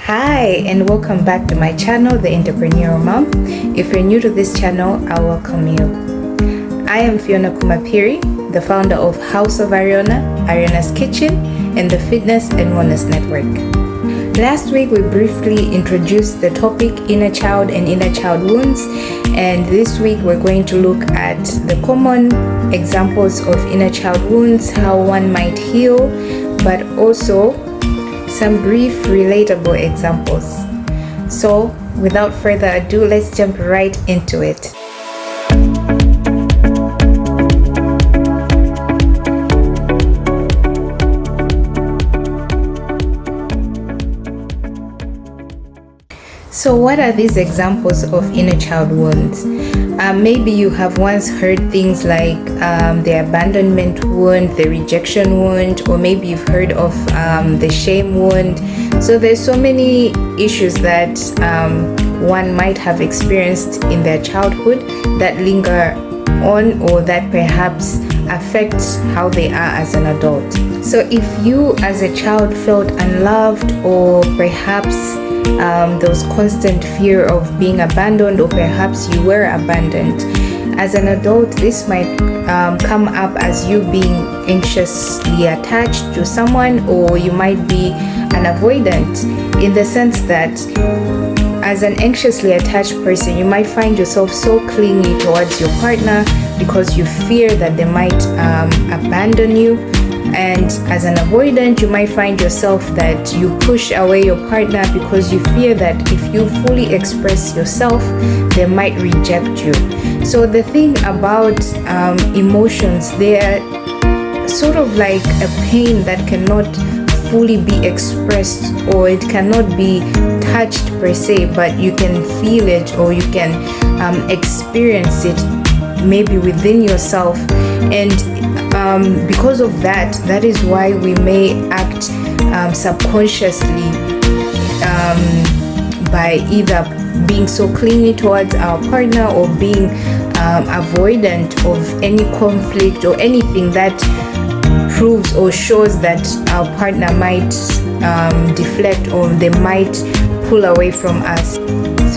Hi and welcome back to my channel, The Entrepreneurial Mum. If you're new to this channel, I welcome you. I am Fiona Kumapiri, the founder of House of Ariona, Ariona's Kitchen, and the Fitness and Wellness Network. Last week we briefly introduced the topic inner child and inner child wounds, and this week we're going to look at the common examples of inner child wounds, how one might heal, but also some brief relatable examples. So without further ado, let's jump right into it. So what are these examples of inner child wounds? Maybe you have once heard things like the abandonment wound, the rejection wound, or maybe you've heard of the shame wound. So there's so many issues that one might have experienced in their childhood that linger on or that perhaps affect how they are as an adult. So if you as a child felt unloved, or perhaps there was constant fear of being abandoned, or perhaps you were abandoned, as an adult this might come up as you being anxiously attached to someone, or you might be an avoidant, in the sense that as an anxiously attached person you might find yourself so clingy towards your partner because you fear that they might abandon you. And as an avoidant, you might find yourself that you push away your partner because you fear that if you fully express yourself, they might reject you. So the thing about emotions, they're sort of like a pain that cannot fully be expressed, or it cannot be touched per se, but you can feel it, or you can experience it maybe within yourself. And because of that is why we may act subconsciously by either being so clingy towards our partner, or being avoidant of any conflict or anything that proves or shows that our partner might deflect, or they might pull away from us.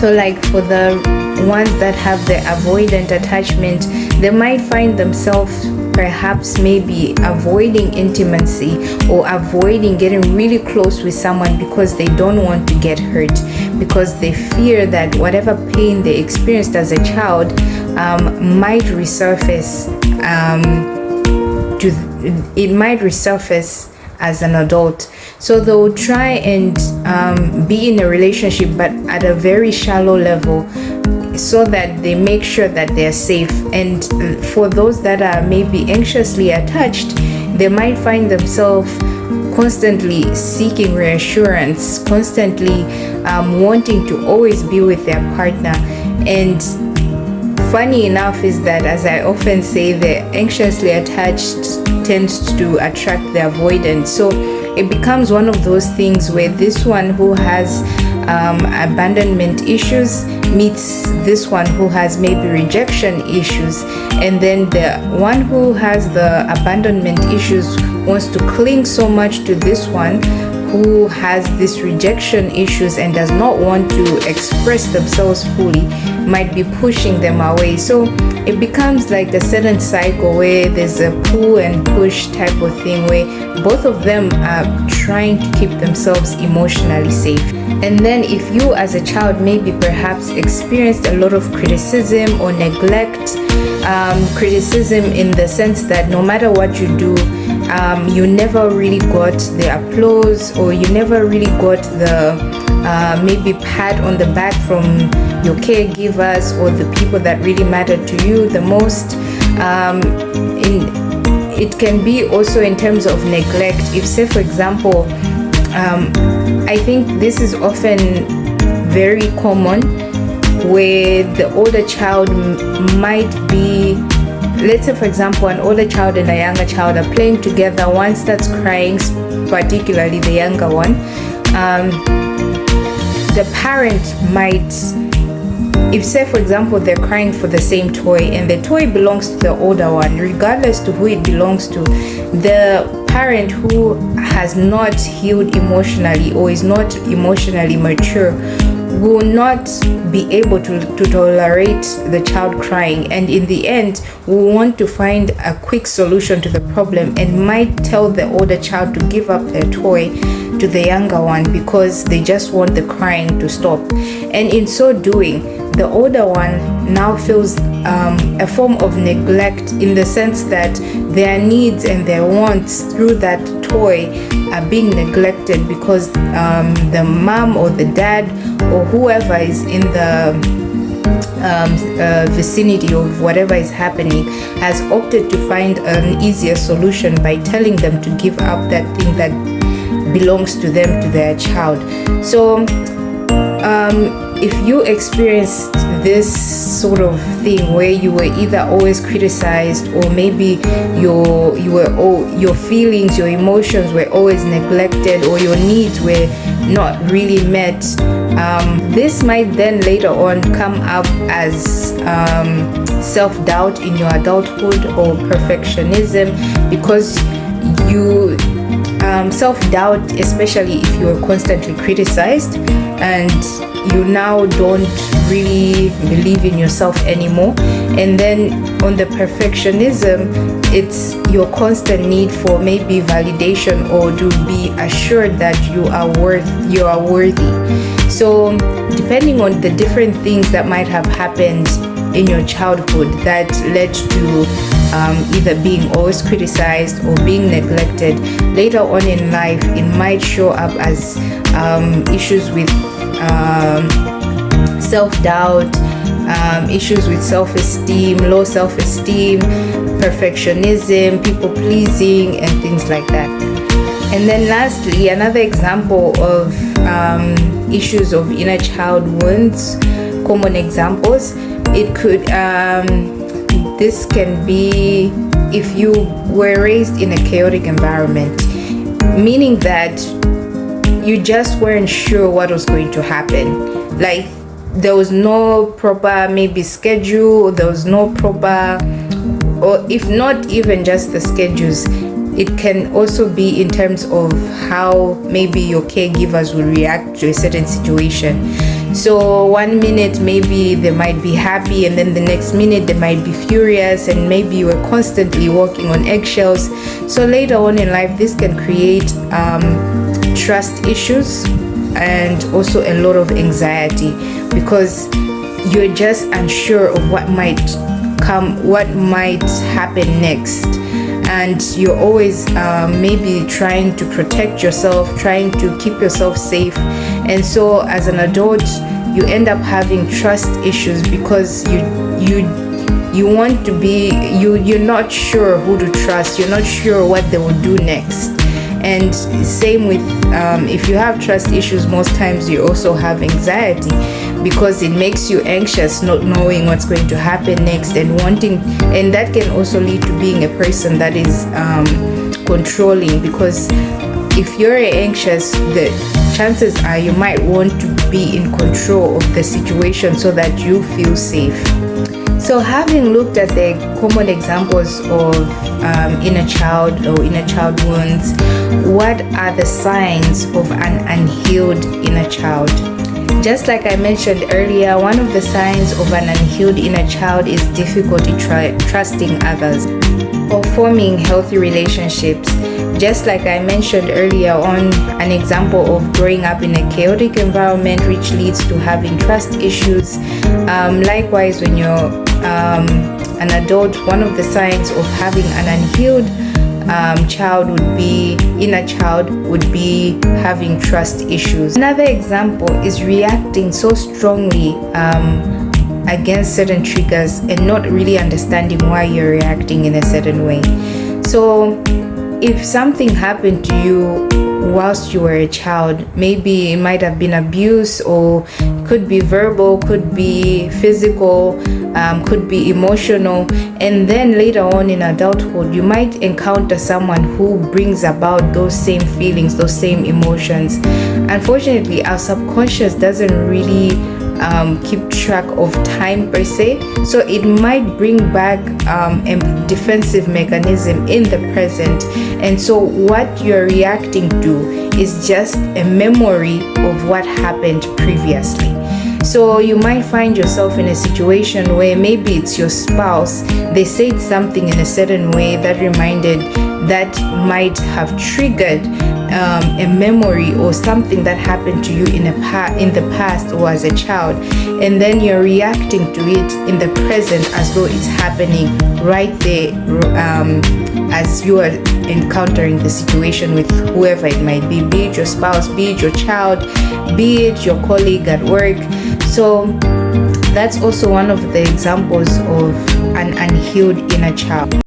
So like for the ones that have the avoidant attachment, they might find themselves perhaps maybe avoiding intimacy or avoiding getting really close with someone because they don't want to get hurt, because they fear that whatever pain they experienced as a child might resurface it might resurface as an adult. So they'll try and be in a relationship, but at a very shallow level, so that they make sure that they're safe. And for those that are maybe anxiously attached, they might find themselves constantly seeking reassurance, constantly wanting to always be with their partner. And funny enough is that, as I often say, the anxiously attached tends to attract the avoidant. So it becomes one of those things where this one who has abandonment issues meets this one who has maybe rejection issues, and then the one who has the abandonment issues wants to cling so much to this one who has this rejection issues and does not want to express themselves fully, might be pushing them away. So it becomes like a certain cycle where there's a pull and push type of thing, where both of them are trying to keep themselves emotionally safe. And then if you as a child maybe perhaps experienced a lot of criticism or neglect, criticism in the sense that no matter what you do, you never really got the applause, or you never really got the maybe pat on the back from your caregivers or the people that really matter to you the most. It can be also in terms of neglect. If, say for example, I think this is often very common, where the older child might be, let's say for example, an older child and a younger child are playing together. One starts crying, particularly the younger one. The parent might, if say for example they're crying for the same toy and the toy belongs to the older one, regardless to who it belongs to, the parent who has not healed emotionally or is not emotionally mature will not be able to tolerate the child crying, and in the end will want to find a quick solution to the problem and might tell the older child to give up their toy to the younger one because they just want the crying to stop. And in so doing, the older one now feels a form of neglect, in the sense that their needs and their wants through that toy are being neglected because the mom or the dad or whoever is in the vicinity of whatever is happening has opted to find an easier solution by telling them to give up that thing that belongs to them, to their child. So if you experienced this sort of thing where you were either always criticized, or maybe your feelings, your emotions were always neglected, or your needs were not really met, this might then later on come up as self-doubt in your adulthood or perfectionism, because you self-doubt, especially if you are constantly criticized and you now don't really believe in yourself anymore. And then on the perfectionism, it's your constant need for maybe validation or to be assured that you are worthy. So depending on the different things that might have happened in your childhood that led to either being always criticized or being neglected, later on in life it might show up as issues with self-doubt, issues with self-esteem, low self-esteem, perfectionism, people-pleasing, and things like that. And then lastly, another example of issues of inner child wounds, common examples, it could this can be if you were raised in a chaotic environment, meaning that you just weren't sure what was going to happen. Like there was no proper maybe schedule, there was no proper, or if not even just the schedules, it can also be in terms of how maybe your caregivers will react to a certain situation. So one minute maybe they might be happy, and then the next minute they might be furious, and maybe you are constantly walking on eggshells. So later on in life, this can create trust issues and also a lot of anxiety, because you're just unsure of what might come, what might happen next. And you're always maybe trying to protect yourself, trying to keep yourself safe. And so as an adult, you end up having trust issues because you want to be, you're not sure who to trust, you're not sure what they will do next. And same with if you have trust issues, most times you also have anxiety because it makes you anxious, not knowing what's going to happen next, and wanting, and that can also lead to being a person that is controlling, because if you're anxious, the chances are you might want to be in control of the situation so that you feel safe. So having looked at the common examples of inner child or inner child wounds, what are the signs of an unhealed inner child? Just like I mentioned earlier, one of the signs of an unhealed inner child is difficulty trusting others or forming healthy relationships. Just like I mentioned earlier on, an example of growing up in a chaotic environment which leads to having trust issues. Likewise, when you're an adult, one of the signs of having an unhealed child would be, inner child would be having trust issues. Another example is reacting so strongly against certain triggers and not really understanding why you're reacting in a certain way. So if something happened to you whilst you were a child, maybe it might have been abuse, or could be verbal, could be physical, could be emotional, and then later on in adulthood you might encounter someone who brings about those same feelings, those same emotions. Unfortunately, our subconscious doesn't really keep track of time per se, so it might bring back a defensive mechanism in the present. And so what you're reacting to is just a memory of what happened previously. So you might find yourself in a situation where maybe it's your spouse, they said something in a certain way that might have triggered a memory or something that happened to you in the past or as a child, and then you're reacting to it in the present as though it's happening right there, as you are encountering the situation with whoever it might be it your spouse, be it your child, be it your colleague at work. So that's also one of the examples of an unhealed inner child.